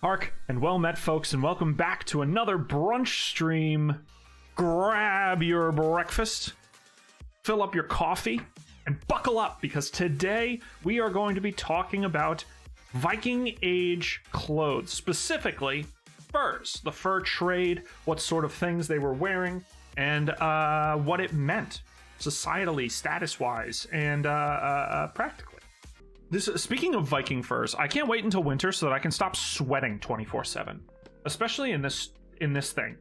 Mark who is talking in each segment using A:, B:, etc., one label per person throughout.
A: Hark and well met, folks, and welcome back to another brunch stream. Grab your breakfast, fill up your coffee, and buckle up, because today we are going to be talking about Viking Age clothes, specifically furs, the fur trade, what sort of things they were wearing, and what it meant societally, status-wise, and practically. Speaking of Viking furs, I can't wait until winter so that I can stop sweating 24/7, especially in this thing.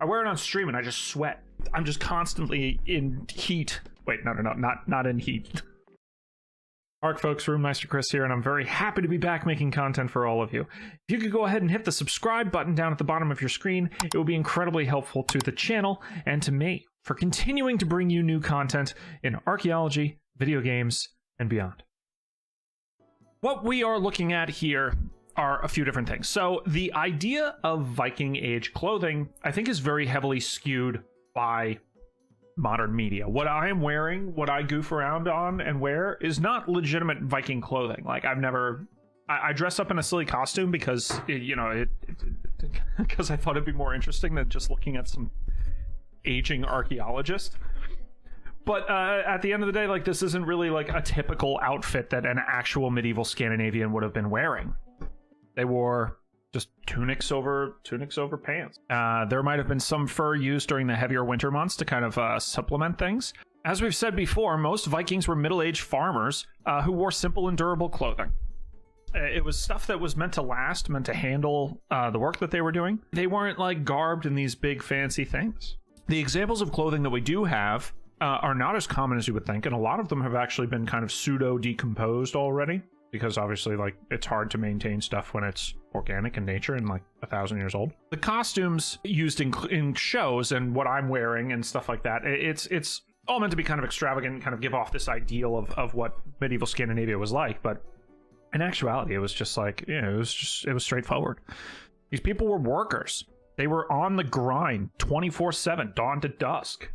A: I wear it on stream and I just sweat. I'm just constantly in heat. Wait, no, not in heat. Alright, folks, RuneMeisterKris here, and I'm very happy to be back making content for all of you. If you could go ahead and hit the subscribe button down at the bottom of your screen, it will be incredibly helpful to the channel and to me for continuing to bring you new content in archaeology, video games, and beyond. What we are looking at here are a few different things. So the idea of Viking Age clothing, I think, is very heavily skewed by modern media. What I am wearing, what I goof around on and wear, is not legitimate Viking clothing. Like, I dress up in a silly costume because, because I thought it'd be more interesting than just looking at some aging archaeologist. But at the end of the day, like, this isn't really like a typical outfit that an actual medieval Scandinavian would have been wearing. They wore just tunics over pants. There might have been some fur used during the heavier winter months to kind of supplement things. As we've said before, most Vikings were middle-aged farmers who wore simple and durable clothing. It was stuff that was meant to last, meant to handle the work that they were doing. They weren't like garbed in these big fancy things. The examples of clothing that we do have are not as common as you would think, and a lot of them have actually been kind of pseudo-decomposed already, because obviously, like, it's hard to maintain stuff when it's organic in nature and like 1,000 years old. The costumes used in shows and what I'm wearing and stuff like that, it's all meant to be kind of extravagant and kind of give off this ideal of what medieval Scandinavia was like, but in actuality, it was just like, it was straightforward. These people were workers. They were on the grind 24/7, dawn to dusk,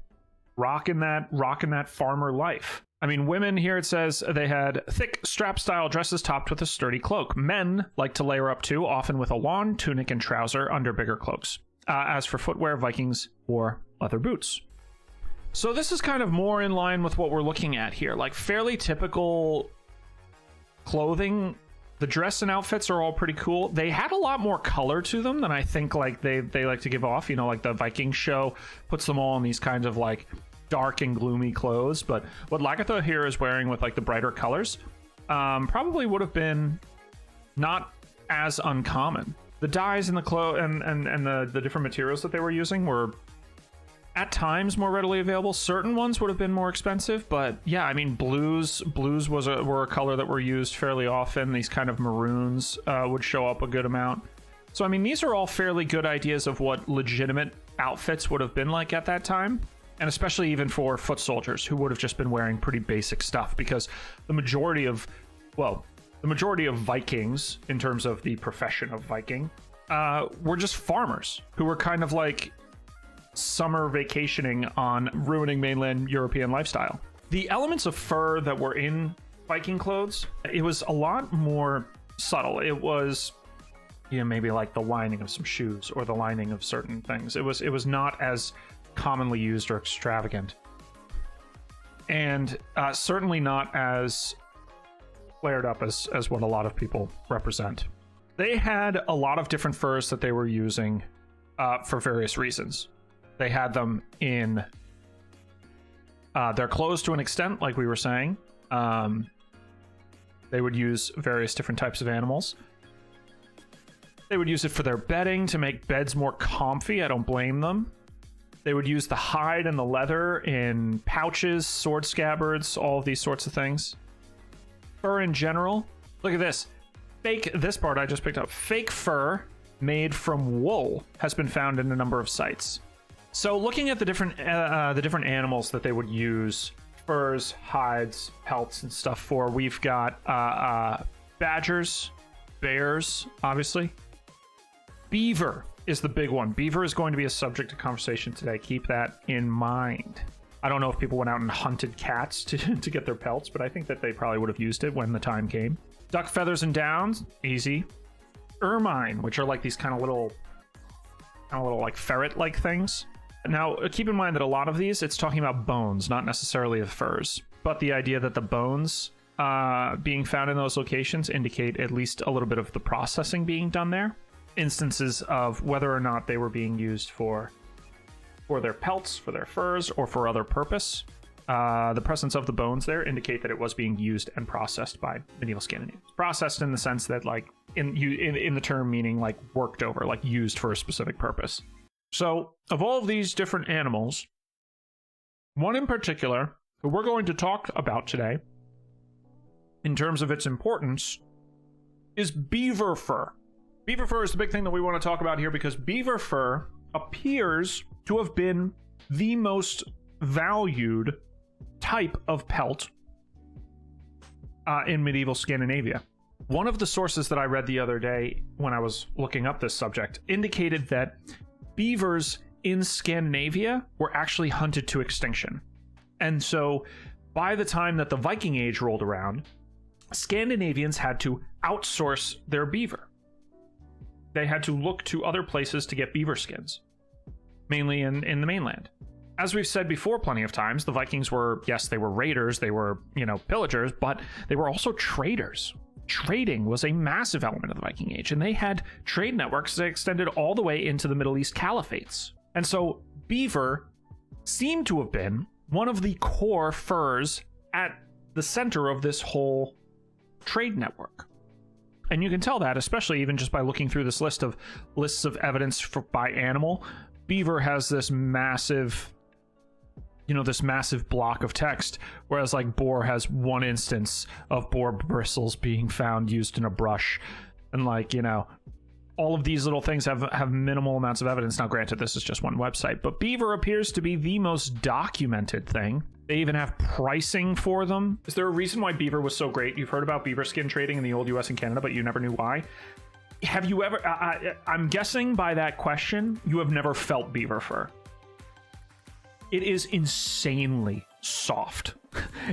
A: rocking that farmer life. I mean, women here, it says they had thick strap-style dresses topped with a sturdy cloak. Men like to layer up too, often with a long tunic and trouser under bigger cloaks. As for footwear, Vikings wore leather boots. So this is kind of more in line with what we're looking at here, like fairly typical clothing. The dress and outfits are all pretty cool. They had a lot more color to them than I think like they like to give off. You know, like the Viking show puts them all in these kinds of like dark and gloomy clothes, but what Lagertha here is wearing with like the brighter colors probably would have been not as uncommon. The dyes in the clothes and the different materials that they were using were at times more readily available. Certain ones would have been more expensive, but yeah, I mean, blues were a color that were used fairly often. These kind of maroons would show up a good amount. So I mean, these are all fairly good ideas of what legitimate outfits would have been like at that time. And especially even for foot soldiers who would have just been wearing pretty basic stuff, because the majority of Vikings, in terms of the profession of Viking, were just farmers who were kind of like summer vacationing on ruining mainland European lifestyle. The elements of fur that were in Viking clothes, it was a lot more subtle. It was, maybe like the lining of some shoes or the lining of certain things. It was not as commonly used or extravagant, and certainly not as flared up as what a lot of people represent. They had a lot of different furs that they were using for various reasons. They had them in their clothes to an extent, like we were saying. They would use various different types of animals. They would use it for their bedding to make beds more comfy. I don't blame them. They would use the hide and the leather in pouches, sword scabbards, all of these sorts of things. Fur in general. Look at this. This part I just picked up. Fake fur made from wool has been found in a number of sites. So looking at the different animals that they would use furs, hides, pelts, and stuff for, we've got badgers, bears, obviously. Beaver is the big one. Beaver is going to be a subject of conversation today. Keep that in mind. I don't know if people went out and hunted cats to get their pelts, but I think that they probably would have used it when the time came. Duck feathers and downs, easy. ermine, which are like these kind of little like ferret-like things. Now, keep in mind that a lot of these, it's talking about bones, not necessarily the furs. But the idea that the bones being found in those locations indicate at least a little bit of the processing being done there. Instances of whether or not they were being used for their pelts, for their furs, or for other purpose. The presence of the bones there indicate that it was being used and processed by medieval Scandinavians. Processed in the sense that, like, in the term meaning, like, worked over, like, used for a specific purpose. So, of all of these different animals, one in particular that we're going to talk about today, in terms of its importance, is beaver fur. Beaver fur is the big thing that we want to talk about here because beaver fur appears to have been the most valued type of pelt in medieval Scandinavia. One of the sources that I read the other day when I was looking up this subject indicated that beavers in Scandinavia were actually hunted to extinction. And so by the time that the Viking Age rolled around, Scandinavians had to outsource their beaver. They had to look to other places to get beaver skins, mainly in the mainland. As we've said before plenty of times, the Vikings were, yes, they were raiders, they were, pillagers, but they were also traders. Trading was a massive element of the Viking Age, and they had trade networks that extended all the way into the Middle East caliphates. And so beaver seemed to have been one of the core furs at the center of this whole trade network. And you can tell that, especially even just by looking through this lists of evidence by animal. Beaver has this massive block of text, whereas like boar has one instance of boar bristles being found used in a brush. And all of these little things have minimal amounts of evidence. Now, granted, this is just one website, but beaver appears to be the most documented thing. They even have pricing for them. Is there a reason why beaver was so great? You've heard about beaver skin trading in the old US and Canada, but you never knew why. Have you ever, I'm guessing by that question, you have never felt beaver fur. It is insanely soft.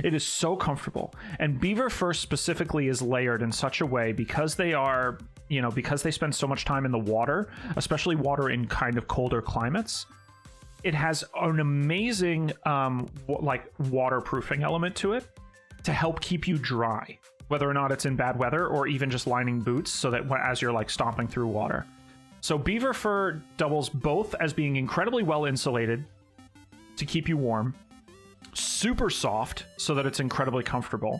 A: It is so comfortable. And beaver fur specifically is layered in such a way because they are, because they spend so much time in the water, especially water in kind of colder climates. It has an amazing waterproofing element to it to help keep you dry, whether or not it's in bad weather or even just lining boots so that as you're like stomping through water. So beaver fur doubles both as being incredibly well insulated to keep you warm, super soft so that it's incredibly comfortable,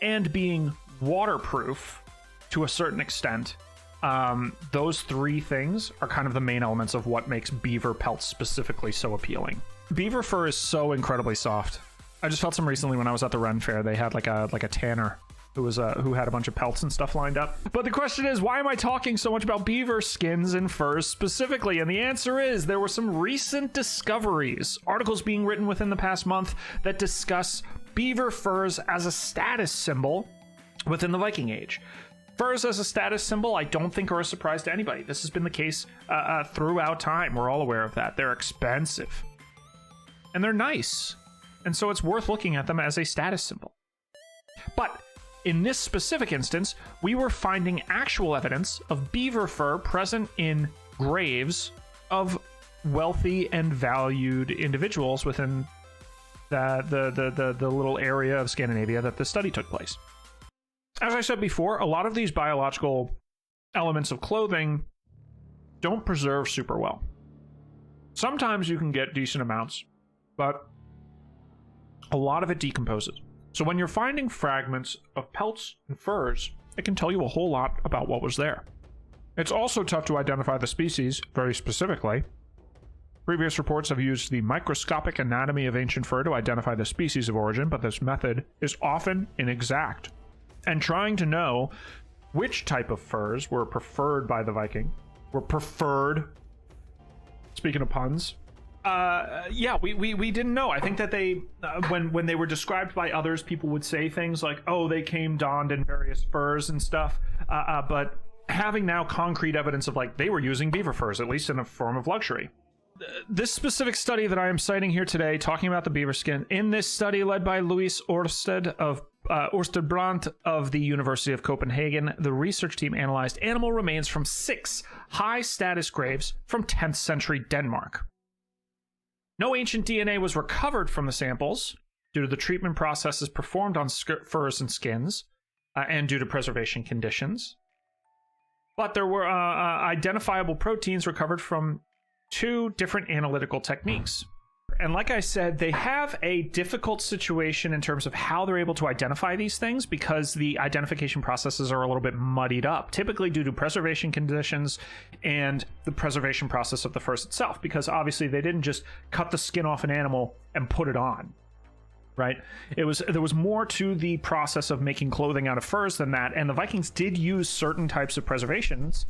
A: and being waterproof to a certain extent. Those three things are kind of the main elements of what makes beaver pelts specifically so appealing. Beaver fur is so incredibly soft. I just felt some recently when I was at the Ren Fair. They had like a tanner who had a bunch of pelts and stuff lined up. But the question is, why am I talking so much about beaver skins and furs specifically? And the answer is there were some recent discoveries, articles being written within the past month that discuss beaver furs as a status symbol within the Viking Age. Furs as a status symbol, I don't think are a surprise to anybody. This has been the case throughout time. We're all aware of that. They're expensive. And they're nice. And so it's worth looking at them as a status symbol. But in this specific instance, we were finding actual evidence of beaver fur present in graves of wealthy and valued individuals within the little area of Scandinavia that the study took place. As I said before, a lot of these biological elements of clothing don't preserve super well. Sometimes you can get decent amounts, but a lot of it decomposes. So when you're finding fragments of pelts and furs, it can tell you a whole lot about what was there. It's also tough to identify the species very specifically. Previous reports have used the microscopic anatomy of ancient fur to identify the species of origin, but this method is often inexact. And trying to know which type of furs were preferred by the Viking, speaking of puns, we didn't know. I think that they, when they were described by others, people would say things like, oh, they came donned in various furs and stuff. But having now concrete evidence of like, they were using beaver furs, at least in a form of luxury. This specific study that I am citing here today, talking about the beaver skin, in this study led by Louis Orsted of Østerbrandt of the University of Copenhagen, the research team analyzed animal remains from 6 high-status graves from 10th century Denmark. No ancient DNA was recovered from the samples due to the treatment processes performed on furs and skins, and due to preservation conditions. But there were identifiable proteins recovered from 2 different analytical techniques. And like I said, they have a difficult situation in terms of how they're able to identify these things because the identification processes are a little bit muddied up, typically due to preservation conditions and the preservation process of the furs itself, because obviously they didn't just cut the skin off an animal and put it on, right? There was more to the process of making clothing out of furs than that, and the Vikings did use certain types of preservations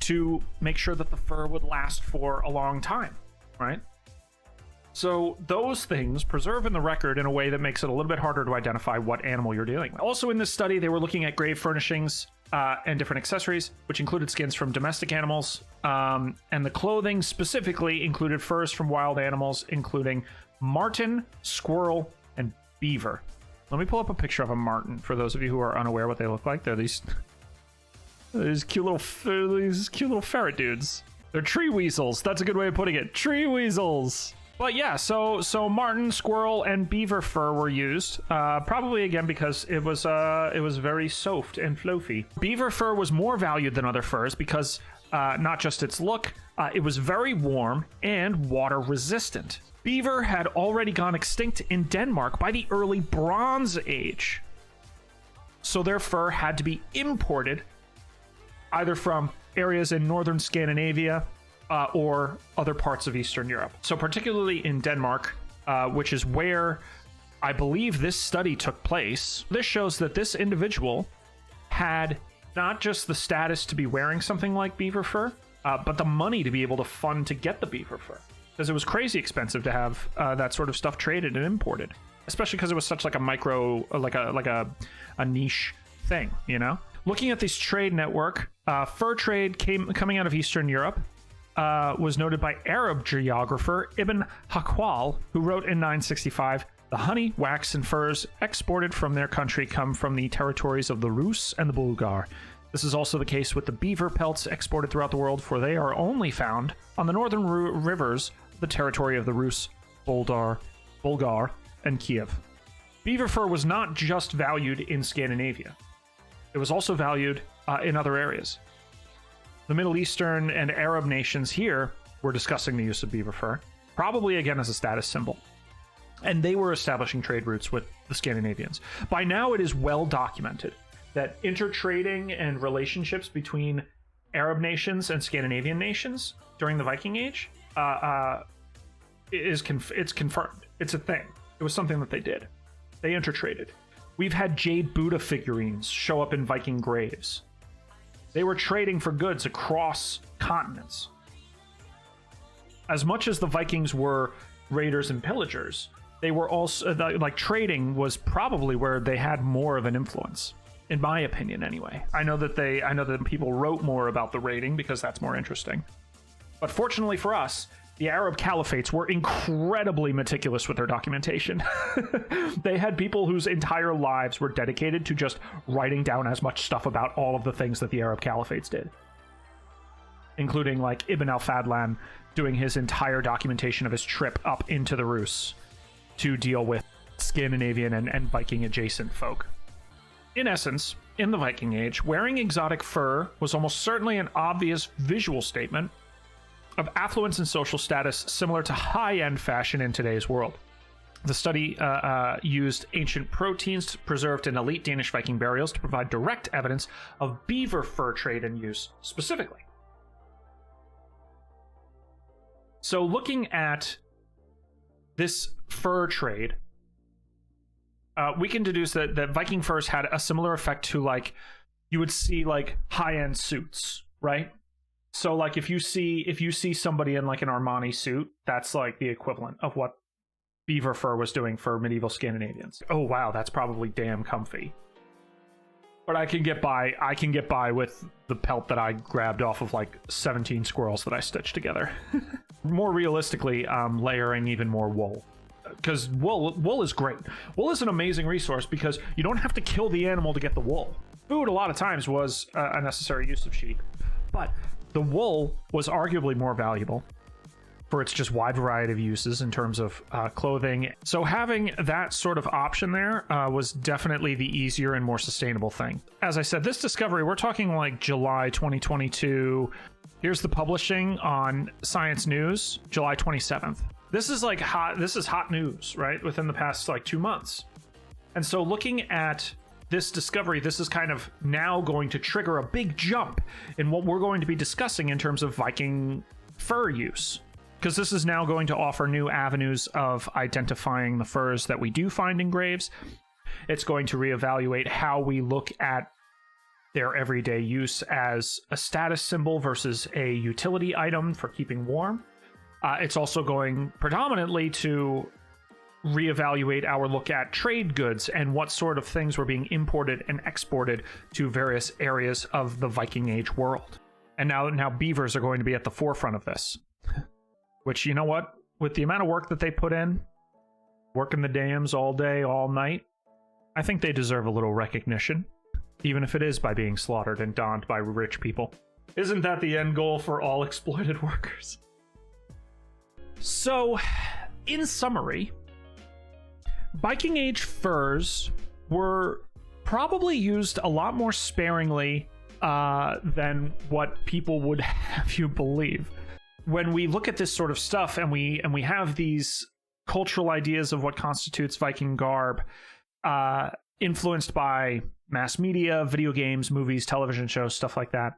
A: to make sure that the fur would last for a long time, right? So those things preserve in the record in a way that makes it a little bit harder to identify what animal you're dealing with. Also in this study, they were looking at grave furnishings and different accessories, which included skins from domestic animals, and the clothing specifically included furs from wild animals, including marten, squirrel, and beaver. Let me pull up a picture of a marten for those of you who are unaware what they look like. They're these cute little ferret dudes. They're tree weasels. That's a good way of putting it. Tree weasels. But yeah, so marten, squirrel, and beaver fur were used, probably again because it was very soft and fluffy. Beaver fur was more valued than other furs because not just its look, it was very warm and water resistant. Beaver had already gone extinct in Denmark by the early Bronze Age, so their fur had to be imported either from areas in northern Scandinavia or other parts of Eastern Europe. So particularly in Denmark, which is where I believe this study took place, this shows that this individual had not just the status to be wearing something like beaver fur, but the money to be able to fund to get the beaver fur. Because it was crazy expensive to have that sort of stuff traded and imported, especially because it was such like a micro, like a niche thing, you know? Looking at this trade network, fur trade coming out of Eastern Europe, was noted by Arab geographer Ibn Hakwal, who wrote in 965, "The honey, wax, and furs exported from their country come from the territories of the Rus and the Bulgar. This is also the case with the beaver pelts exported throughout the world, for they are only found on the northern rivers, the territory of the Rus, Bulgar, and Kiev." Beaver fur was not just valued in Scandinavia. It was also valued in other areas. The Middle Eastern and Arab nations here were discussing the use of beaver fur, probably again as a status symbol. And they were establishing trade routes with the Scandinavians. By now, it is well documented that intertrading and relationships between Arab nations and Scandinavian nations during the Viking Age it's confirmed. It's a thing. It was something that they did. They intertraded. We've had jade Buddha figurines show up in Viking graves. They were trading for goods across continents. As much as the Vikings were raiders and pillagers, they were also, like, trading was probably where they had more of an influence, in my opinion anyway. I know that people wrote more about the raiding because that's more interesting. But fortunately for us, the Arab caliphates were incredibly meticulous with their documentation. They had people whose entire lives were dedicated to just writing down as much stuff about all of the things that the Arab caliphates did, including like Ibn al-Fadlan doing his entire documentation of his trip up into the Rus to deal with Scandinavian and Viking adjacent folk. In essence, in the Viking Age, wearing exotic fur was almost certainly an obvious visual statement of affluence and social status similar to high-end fashion in today's world. The study used ancient proteins preserved in elite Danish Viking burials to provide direct evidence of beaver fur trade and use specifically. So looking at this fur trade, we can deduce that Viking furs had a similar effect to, like, you would see like high-end suits, right? So like if you see somebody in like an Armani suit, that's like the equivalent of what beaver fur was doing for medieval Scandinavians. Oh wow, that's probably damn comfy. But I can get by with the pelt that I grabbed off of like 17 squirrels that I stitched together. More realistically, layering even more wool. because wool is great. Wool is an amazing resource because you don't have to kill the animal to get the wool. Food a lot of times was a necessary use of sheep, but the wool was arguably more valuable for its just wide variety of uses in terms of clothing. So having that sort of option there was definitely the easier and more sustainable thing. As I said, this discovery, we're talking like July 2022. Here's the publishing on Science News, July 27th. This is like hot. This is hot news, right? Within the past like 2 months. And so looking at this discovery, this is kind of now going to trigger a big jump in what we're going to be discussing in terms of Viking fur use. Because this is now going to offer new avenues of identifying the furs that we do find in graves. It's going to reevaluate how we look at their everyday use as a status symbol versus a utility item for keeping warm. It's also going predominantly to reevaluate our look at trade goods and what sort of things were being imported and exported to various areas of the Viking Age world. And now beavers are going to be at the forefront of this. Which, you know what? With the amount of work that they put in, working the dams all day, all night, I think they deserve a little recognition, even if it is by being slaughtered and donned by rich people. Isn't that the end goal for all exploited workers? So, in summary, Viking Age furs were probably used a lot more sparingly than what people would have you believe. When we look at this sort of stuff and we have these cultural ideas of what constitutes Viking garb, influenced by mass media, video games, movies, television shows, stuff like that,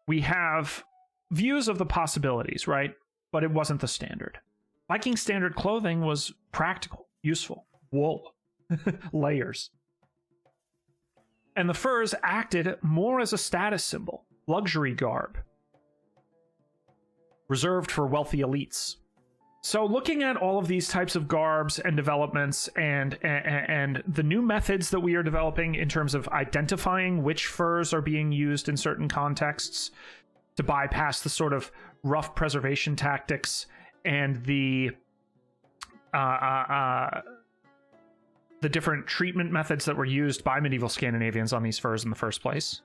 A: we have views of the possibilities, right? But it wasn't the standard. Viking standard clothing was practical, useful, wool, layers. And the furs acted more as a status symbol, luxury garb, reserved for wealthy elites. So looking at all of these types of garbs and developments and the new methods that we are developing in terms of identifying which furs are being used in certain contexts to bypass the sort of rough preservation tactics and the different treatment methods that were used by medieval Scandinavians on these furs in the first place,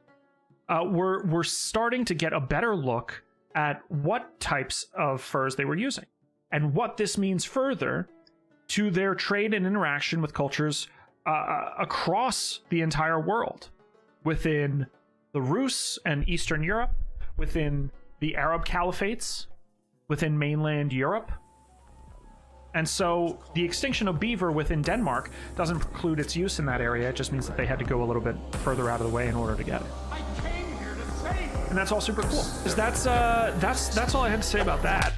A: we're starting to get a better look at what types of furs they were using and what this means further to their trade and interaction with cultures across the entire world, within the Rus and Eastern Europe, within the Arab caliphates, within mainland Europe. And so the extinction of beaver within Denmark doesn't preclude its use in that area. It just means that they had to go a little bit further out of the way in order to get it. And that's all super cool. That's all I had to say about that.